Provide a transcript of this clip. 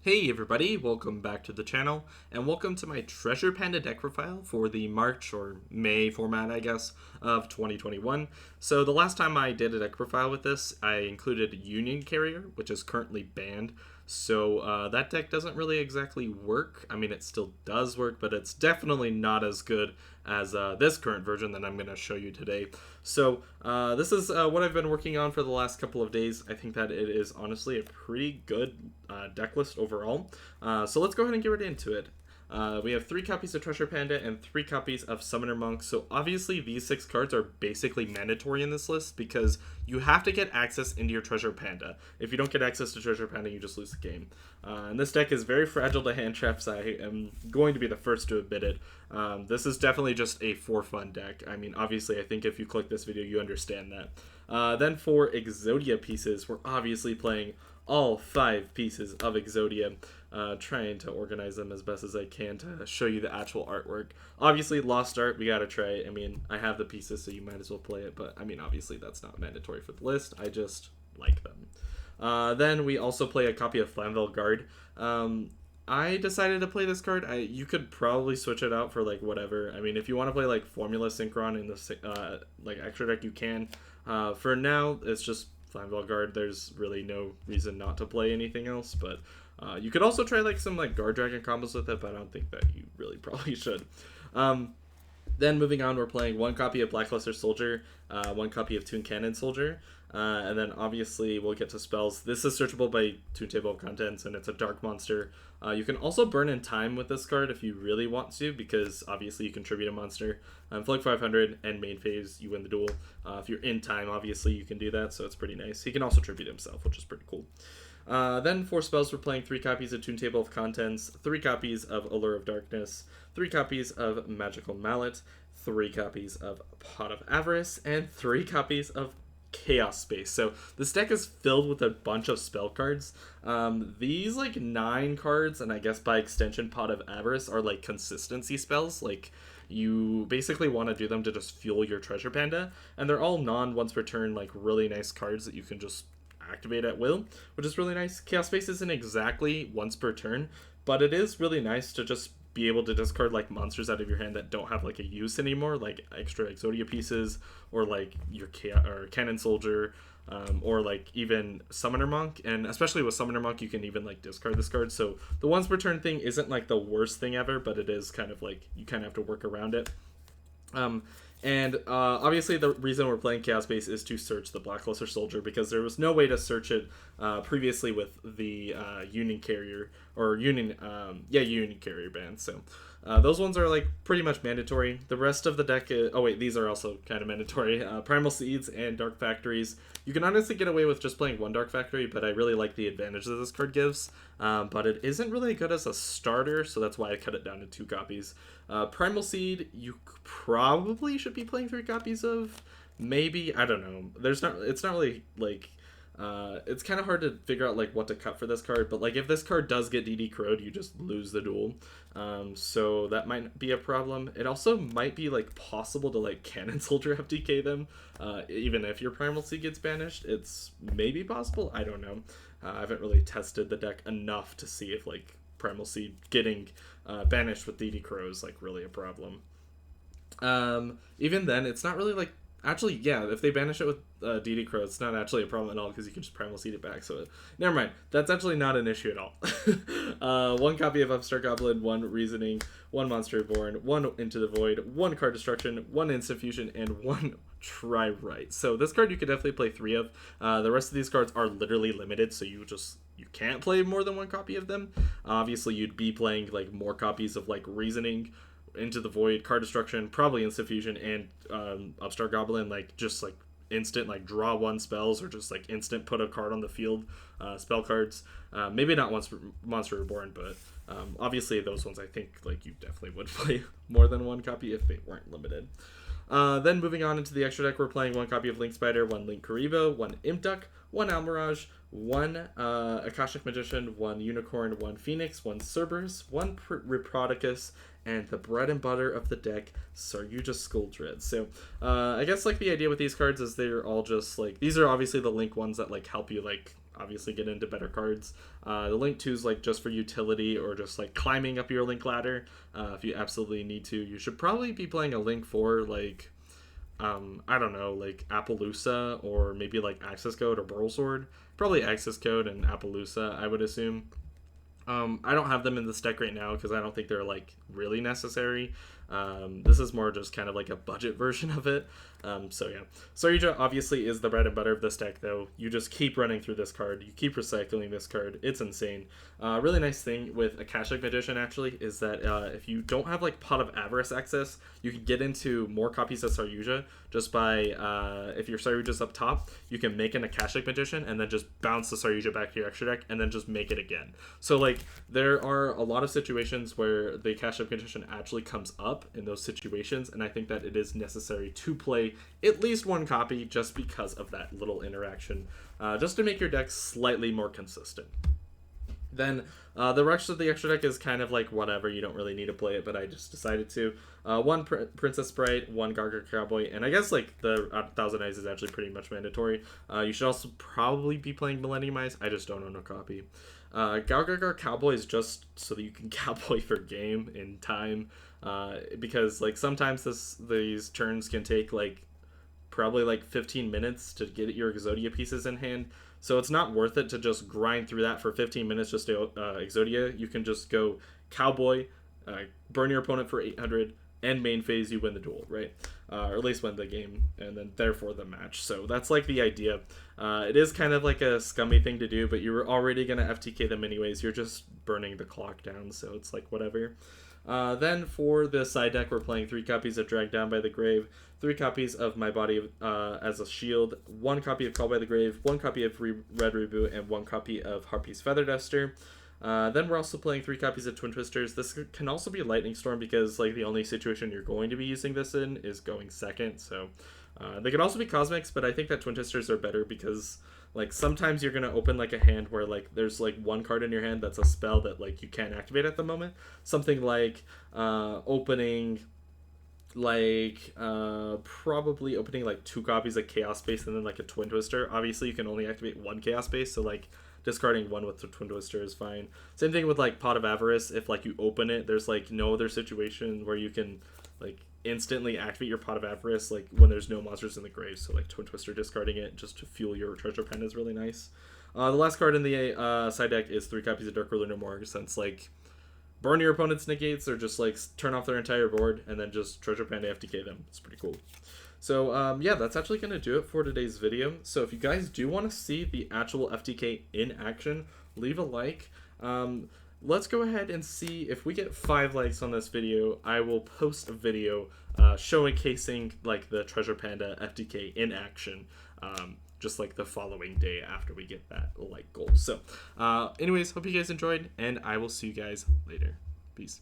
Hey everybody, welcome back to the channel, and welcome to my Treasure Panda deck profile for the March or May format, I guess, of 2021. So the last time I did a deck profile with this, I included Union Carrier, which is currently banned. So that deck doesn't really exactly work. I mean, it still does work, but it's definitely not as good as this current version that I'm going to show you today. So this is what I've been working on for the last couple of days. I think that it is honestly a pretty good deck list overall. So let's go ahead and get right into it. We have 3 copies of Treasure Panda and 3 copies of Summoner Monk. So obviously these 6 cards are basically mandatory in this list because you have to get access into your Treasure Panda. If you don't get access to Treasure Panda, you just lose the game. And this deck is very fragile to hand traps. I am going to be the first to admit it. This is definitely just a for fun deck. I mean, obviously, I think if you click this video, you understand that. Then for Exodia pieces, we're obviously playing all 5 pieces of Exodia, trying to organize them as best as I can to show you the actual artwork. Obviously, Lost Art, we gotta try it. I mean, I have the pieces, so you might as well play it, but I mean, obviously, that's not mandatory for the list. I just like them. Then we also play a copy of Flamvell Guard. I decided to play this card. You could probably switch it out for like whatever. I mean, if you want to play like Formula Synchron in the like extra deck, you can. For now, it's just Flamvell Guard. There's really no reason not to play anything else, but you could also try like some like Guard Dragon combos with it, but I don't think that you really probably should. Then moving on, we're playing 1 copy of Blackluster Soldier, 1 copy of Toon Cannon Soldier, and then obviously we'll get to spells. This is searchable by Toon Table of Contents, and it's a dark monster. You can also burn in time with this card if you really want to, because obviously you contribute a monster. Flick 500 and main phase, you win the duel. If you're in time, obviously you can do that, so it's pretty nice. He can also tribute himself, which is pretty cool. Then for spells, we're playing 3 copies of Toon Table of Contents, 3 copies of Allure of Darkness, 3 copies of Magical Mallet, 3 copies of Pot of Avarice, and 3 copies of Chaos Space. So this deck is filled with a bunch of spell cards. These like 9 cards, and I guess by extension Pot of Avarice, are like consistency spells. Like you basically want to do them to just fuel your Treasure Panda, and they're all non-once per turn, like really nice cards that you can just activate at will, which is really nice. Chaos Space isn't exactly once per turn, but it is really nice to just be able to discard like monsters out of your hand that don't have like a use anymore, like extra Exodia pieces, or like your Cannon Soldier, or like even Summoner Monk. And especially with Summoner Monk, you can even like discard this card. So the once per turn thing isn't like the worst thing ever, but it is kind of like you kind of have to work around it. And obviously the reason we're playing Chaos Space is to search the Blackluster Soldier, because there was no way to search it previously with the Union Carrier, or Union Carrier ban. So those ones are like pretty much mandatory. The rest of the deck is, oh wait, these are also kind of mandatory. Primal Seeds and Dark Factories. You can honestly get away with just playing 1 Dark Factory, but I really like the advantage that this card gives. But it isn't really good as a starter, so that's why I cut it down to 2 copies. Primal Seed, you probably should be playing 3 copies of. Maybe, I don't know. It's not really like. It's kind of hard to figure out like what to cut for this card, but like if this card does get DD crowed, you just lose the duel. So that might be a problem. It also might be like possible to like Cannon Soldier FTK them, even if your Primal Seed gets banished. It's maybe possible. I don't know. I haven't really tested the deck enough to see if like Primal Seed getting banished with DD Crow is like really a problem. Even then, it's not really like. Actually, yeah, if they banish it with DD Crow, it's not actually a problem at all, because you can just Primal Seed it back. So, never mind. That's actually not an issue at all. 1 copy of Upstart Goblin, 1 Reasoning, 1 Monster Reborn, 1 Into the Void, 1 Card Destruction, 1 Instant Fusion, and 1 Try Right. So this card you could definitely play 3 of. The rest of these cards are literally limited, so you can't play more than 1 copy of them. Obviously, you'd be playing like more copies of like Reasoning, Into the Void, Card Destruction, probably Instant Fusion, and Upstart Goblin, like just like instant like draw 1 spells, or just like instant put a card on the field spell cards. Maybe not once Monster Reborn, but obviously those ones I think like you definitely would play more than 1 copy if they weren't limited. Then moving on into the extra deck, we're playing 1 copy of Link Spider, 1 Link Karibo, 1 Imp Duck, 1 Almirage, 1 Akashic Magician, 1 Unicorn, 1 Phoenix, 1 Cerberus, 1 Reproticus, and the bread and butter of the deck, Saryuja Skuldred. So I guess like the idea with these cards is they're all just like, these are obviously the Link ones that like help you like obviously get into better cards. The Link 2 is like just for utility or just like climbing up your Link ladder. If you absolutely need to, you should probably be playing a Link 4 like I don't know, like Appaloosa or maybe like Access Code or Burl Sword. Probably Access Code and Appaloosa, I would assume. I don't have them in this deck right now because I don't think they're like really necessary. This is more just kind of like a budget version of it. So yeah, Saryuja obviously is the bread and butter of this deck though. You just keep running through this card. You keep recycling this card. It's insane. Really nice thing with Akashic Magician actually is that if you don't have like Pot of Avarice access, you can get into more copies of Saryuja just by, if your Saryuja's up top, you can make an Akashic Magician and then just bounce the Saryuja back to your extra deck and then just make it again. So like there are a lot of situations where the Akashic Magician actually comes up in those situations, and I think that it is necessary to play at least one copy just because of that little interaction, just to make your deck slightly more consistent. Then the rest of the extra deck is kind of like whatever, you don't really need to play it, but I just decided to. One Princess Sprite, one Gargar Cowboy, and I guess like the Thousand Eyes is actually pretty much mandatory. You should also probably be playing Millennium Eyes, I just don't own a copy. Gargar Cowboy is just so that you can cowboy for game in time, because like sometimes these turns can take like probably like 15 minutes to get your Exodia pieces in hand. So it's not worth it to just grind through that for 15 minutes just to Exodia. You can just go Cowboy, burn your opponent for 800, and main phase you win the duel, right? Or at least win the game, and then therefore the match. So that's like the idea. It is kind of like a scummy thing to do, but you're already going to FTK them anyways. You're just burning the clock down, so it's like whatever. Then for the side deck, we're playing 3 copies of Dragged Down by the Grave, 3 copies of My Body as a Shield, 1 copy of Call by the Grave, 1 copy of Red Reboot, and 1 copy of Harpy's Feather Duster. Then we're also playing 3 copies of Twin Twisters. This can also be Lightning Storm because like the only situation you're going to be using this in is going second. So they can also be Cosmics, but I think that Twin Twisters are better because like sometimes you're gonna open like a hand where like there's like 1 card in your hand that's a spell that like you can't activate at the moment. Something like opening like probably opening like 2 copies of Chaos Space and then like a Twin Twister. Obviously you can only activate 1 Chaos Space, so like discarding 1 with the Twin Twister is fine. Same thing with like Pot of Avarice. If like you open it, there's like no other situation where you can like instantly activate your Pot of Avarice like when there's no monsters in the grave. So like Twin Twister discarding it just to fuel your treasure pen is really nice. The last card in the side deck is 3 copies of Dark Ruler No More, since like burn your opponent's negates or just like turn off their entire board and then just treasure panda FTK them. It's pretty cool. So yeah, that's actually going to do it for today's video. So if you guys do want to see the actual FTK in action, leave a like. Let's go ahead and see if we get 5 likes on this video. I will post a video showcasing like the Treasure Panda FTK in action, just like the following day after we get that like goal. So anyways, hope you guys enjoyed, and I will see you guys later. Peace.